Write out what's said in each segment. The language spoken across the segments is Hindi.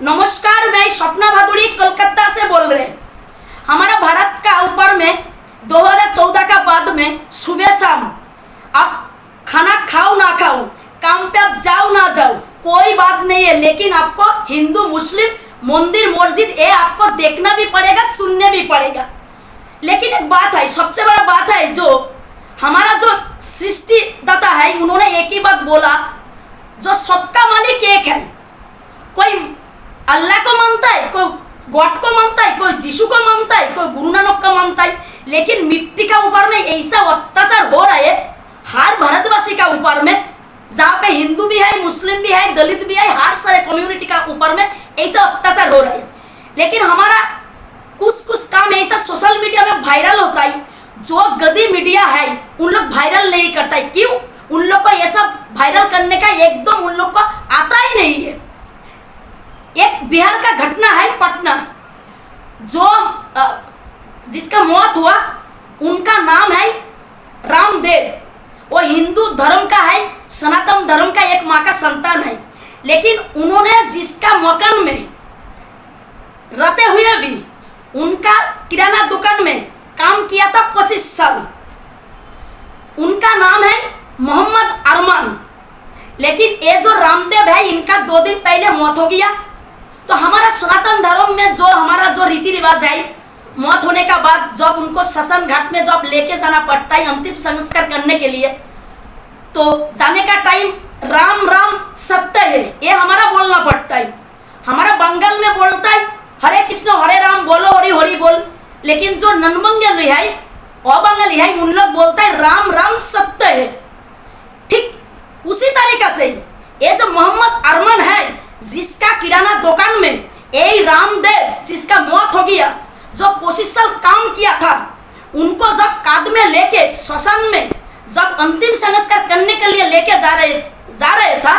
नमस्कार, मैं स्वप्ना भादुड़ी कोलकाता से बोल रहे हैं। हमारा भारत का ऊपर में 2014 का बाद में सुबह शाम आप खाना खाओ ना खाओ, काम पे आप जाओ ना जाओ, कोई बात नहीं है, लेकिन आपको हिंदू मुस्लिम मंदिर मस्जिद ये आपको देखना भी पड़ेगा, सुनने भी पड़ेगा। लेकिन एक बात है, सबसे बड़ा बात है, जो हमारा जो सृष्टिदाता है उन्होंने एक ही बात बोला, जो सबका मालिक एक है। कोई अल्लाह को मानता है, कोई गॉड को मानता है, कोई यीशु को मानता है, कोई गुरु नानक को मानता है, लेकिन मिट्टी का ऊपर में ऐसा अत्याचार हो रहा है हर भारतवासी का ऊपर में, जहाँ पे हिंदू भी है, मुस्लिम भी है, दलित भी है, हर सारे कम्युनिटी का ऊपर में ऐसा अत्याचार हो रहा है। लेकिन हमारा कुछ काम ऐसा सोशल मीडिया में वायरल होता है, जो गदी मीडिया है उन लोग वायरल नहीं करता है। क्यों? उन लोग को ऐसा वायरल करने का एकदम उन लोग को आता ही नहीं है। एक बिहार का घटना है, पटना, जो जिसका मौत हुआ उनका नाम है रामदेव। वो हिंदू धर्म का है, सनातन धर्म का एक माँ का संतान है, लेकिन उन्होंने जिसका मकान में रहते हुए भी उनका किराना दुकान में काम किया था 25 साल, उनका नाम है मोहम्मद अरमान। लेकिन ये जो रामदेव है, इनका 2 दिन पहले मौत हो गया। तो हमारा सनातन धर्म में जो हमारा जो रीति रिवाज है, मौत होने का बाद जब उनको श्मशान घाट में जब लेके जाना पड़ता है अंतिम संस्कार करने के लिए, तो जाने का टाइम राम राम सत्य है ये हमारा बोलना पड़ता है। हमारा बंगाल में बोलता है हरे कृष्ण हरे राम बोलो, हरि हरि बोल। लेकिन जो नन बंगाली है, अबंगाली है, उन लोग बोलता है राम राम सत्य है। ठीक उसी तरीके से ये जो मोहम्मद अरमान है, जिसका किराना दुकान में ए रामदेव जिसका मौत हो गया, जो 25 साल काम किया था, उनको जब कांध में लेके श्मशान में जब अंतिम संस्कार करने के लिए लेके जा रहे था,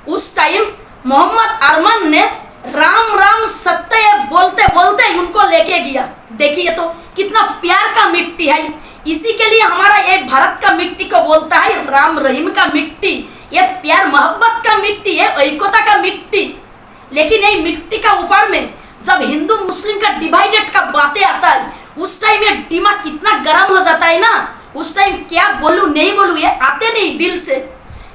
उस टाइम मोहम्मद अरमान ने राम राम सत्य बोलते बोलते उनको लेके गया। देखिए तो कितना प्यार का मिट्टी है। इसी के लिए हमारा एक भारत का मिट्टी को बोलता है राम रहीम का मिट्टी। ये प्यार मोहब्बत का मिट्टी है, एकता का मिट्टी। लेकिन ये मिट्टी का ऊपर में जब हिंदू मुस्लिम का डिवाइडेड का बातें आता है, उस टाइम ये दिमाग कितना गर्म हो जाता है ना, उस टाइम क्या बोलूं नहीं बोलूं ये आते नहीं दिल से।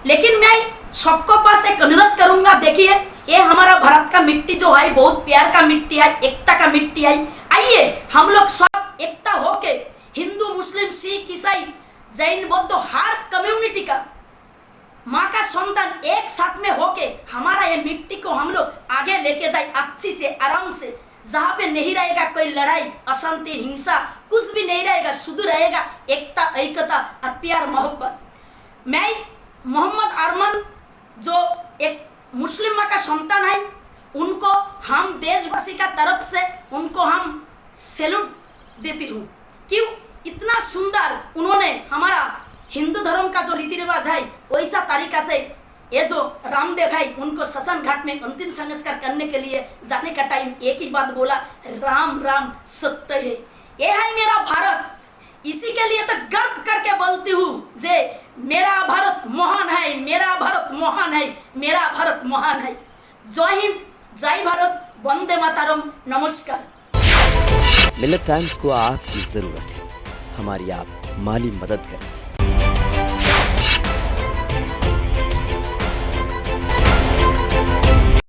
लेकिन मैं सबको पास एक अनुरोध करूंगा, देखिए ये हमारा भारत का मिट्टी जो है बहुत प्यार का मिट्टी है, एकता का मिट्टी है। आइए हम लोग सब एकता होके हिंदू मुस्लिम सिख ईसाई जैन बौद्ध हर कम्युनिटी का माँ का संतान एक साथ में होके हमारा ये मिट्टी को हम लोग आगे लेके जाए अच्छी से आराम से, जहाँ पे नहीं रहेगा कोई लड़ाई अशांति हिंसा, कुछ भी नहीं रहेगा, शुद्ध रहेगा एकता एकता और प्यार मोहब्बत। मैं मोहम्मद अरमान जो एक मुस्लिम माँ का संतान है, उनको हम देशवासी का तरफ से उनको हम सैल्यूट देती हूँ। क्यों? इतना सुंदर उन्होंने हमारा हिंदू धर्म का जो रीति रिवाज है वैसा तरीका से ये जो रामदेव है उनको श्मशान घाट में अंतिम संस्कार करने के लिए जाने का टाइम एक ही बात बोला, राम राम सत्य है। ये है मेरा भारत। इसी के लिए तो गर्व करके बोलती हूँ जे मेरा भारत महान है, मेरा भारत महान है, मेरा भारत महान है। जय हिंद, जय भारत, वंदे मातरम, नमस्कार। मिलेट टाइम्स को आपकी जरूरत है, हमारी आप माली मदद करें।